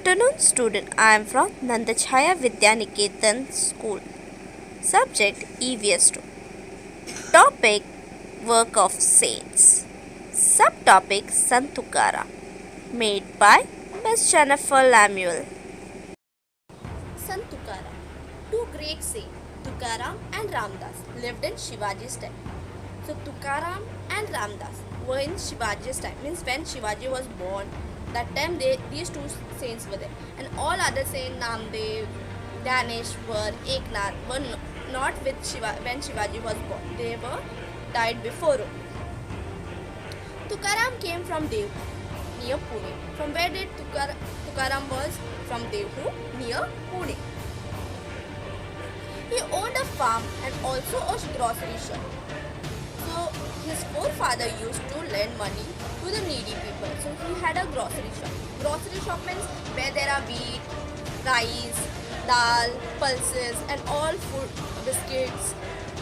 afternoon, student. I am from Nandachaya Vidyaniketan School. Subject EVS 2. Topic Work of Saints. Subtopic Sant Tukaram. Made by Miss Jennifer Lamuel. Sant Tukaram. Two great saints, Tukaram and Ramdas, lived in Shivaji's time. So Tukaram and Ramdas were in Shivaji's time, means when Shivaji was born. That time these two saints were there, and all other saints Namdev, Dhaneshwar, Eknath were not with Shiva when Shivaji was born. They were died before him. Tukaram came from Dehu near Pune. From where did Tukaram was? From Dehu near Pune. He owned a farm and also a grocery shop. So his forefather used to lend money to the needy people. So he had a grocery shop. Grocery shop means where there are wheat, rice, dal, pulses and all food, biscuits,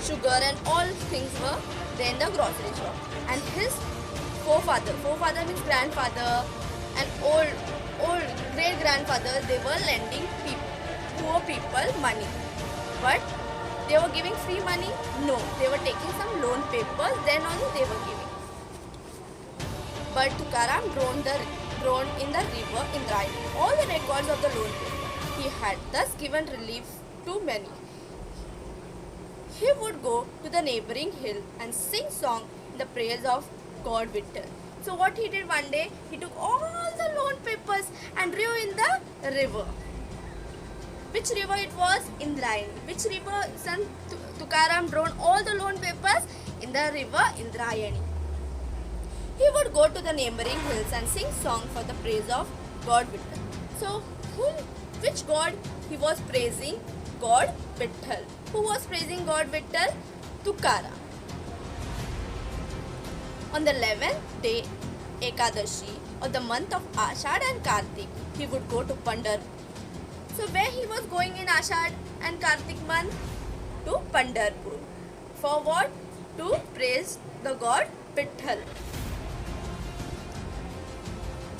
sugar and all things were there in the grocery shop. And his forefather means grandfather and old great grandfather, they were lending poor people money. But they were giving free money? No, they were taking some loan papers, then only they were giving. But Tukaram drowned in the river Indrayani. All the records of the loan paper. He had thus given relief to many. He would go to the neighboring hill and sing song in the praise of God Vittal. So what he did one day, he took all the loan papers and threw in the river. Which river it was? Indrayani. Which river Sant Tukaram drowned all the loan papers? In the river Indrayani. He would go to the neighboring hills and sing song for the praise of God Vittal. So, which God he was praising? God Vittal. Who was praising God Vittal? Tukaram. On the 11th day, Ekadashi, of the month of Ashad and Kartik, he would go to Pandharpur. So where he was going in Ashad and Kartik month? To Pandharpur. For what? To praise the God Vittal.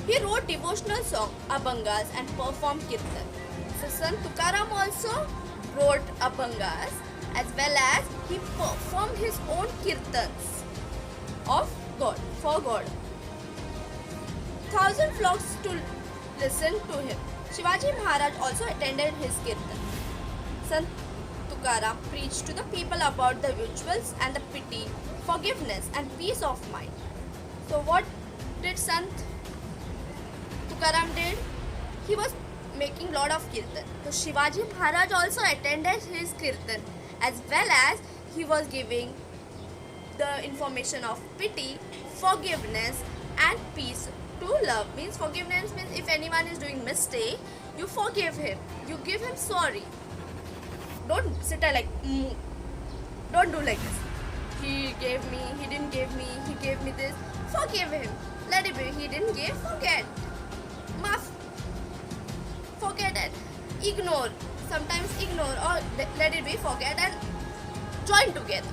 He wrote devotional song, Abhangas and performed Kirtan. So Sant Tukaram also wrote Abhangas as well as he performed his own Kirtans of God, for God. 1,000 flocks to listen to him. Shivaji Maharaj also attended his Kirtan. Sant Tukaram preached to the people about the rituals and the pity, forgiveness and peace of mind. So what did Sant Tukaram did? He was making lot of Kirtan. So Shivaji Maharaj also attended his Kirtan as well as he was giving the information of pity, forgiveness and peace to love. Means forgiveness means if anyone is doing mistake, you forgive him, you give him sorry. Don't sit there like don't do like this. He gave me, he didn't give me, he gave me this. Forgive him. Let it be. He didn't give, forget. Forget it. Ignore. Sometimes ignore or let it be, forget and join together.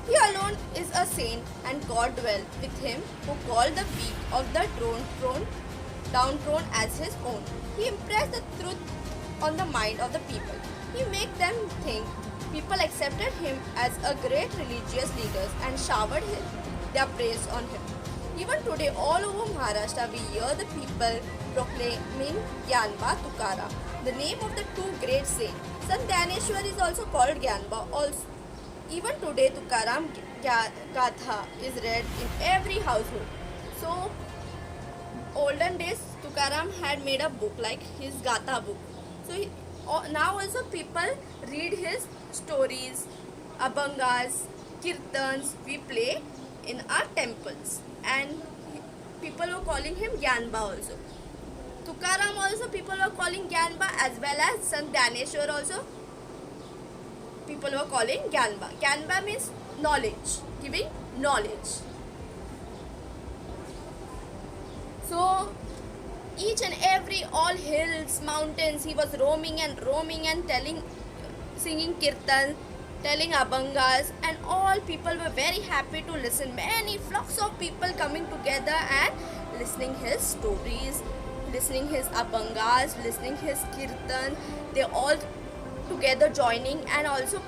He alone is a saint and God dwelt with him who called the weak of the downtrodden as his own. He impressed the truth on the mind of the people. He made them think. People accepted him as a great religious leader and showered their praise on him. Even today, all over Maharashtra, we hear the people proclaiming Gyanba Tukaram, the name of the two great saints. Sant Dhaneshwar is also called Gyanba. Also, even today, Tukaram Gatha is read in every household. So, olden days, Tukaram had made a book like his Gatha book. So, now also people read his stories, Abhangas, Kirtans, we play in our temples. And people were calling him Gyanba also. Tukaram also people were calling Gyanba as well as Sant Dhaneshwar also. People were calling Gyanba. Gyanba means knowledge, giving knowledge. So each and every, all hills, mountains, he was roaming and singing kirtan, telling Abhangas, and all people were very happy to listen. Many flocks of people coming together and listening his stories, listening his abhangas, listening his kirtan. They all together joining and also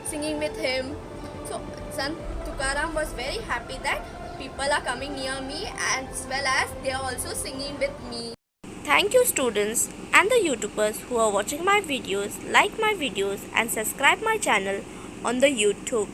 singing with him. So Sant Tukaram was very happy that people are coming near me as well as they are also singing with me. Thank you students and the YouTubers who are watching my videos. Like my videos and subscribe my channel on the YouTube.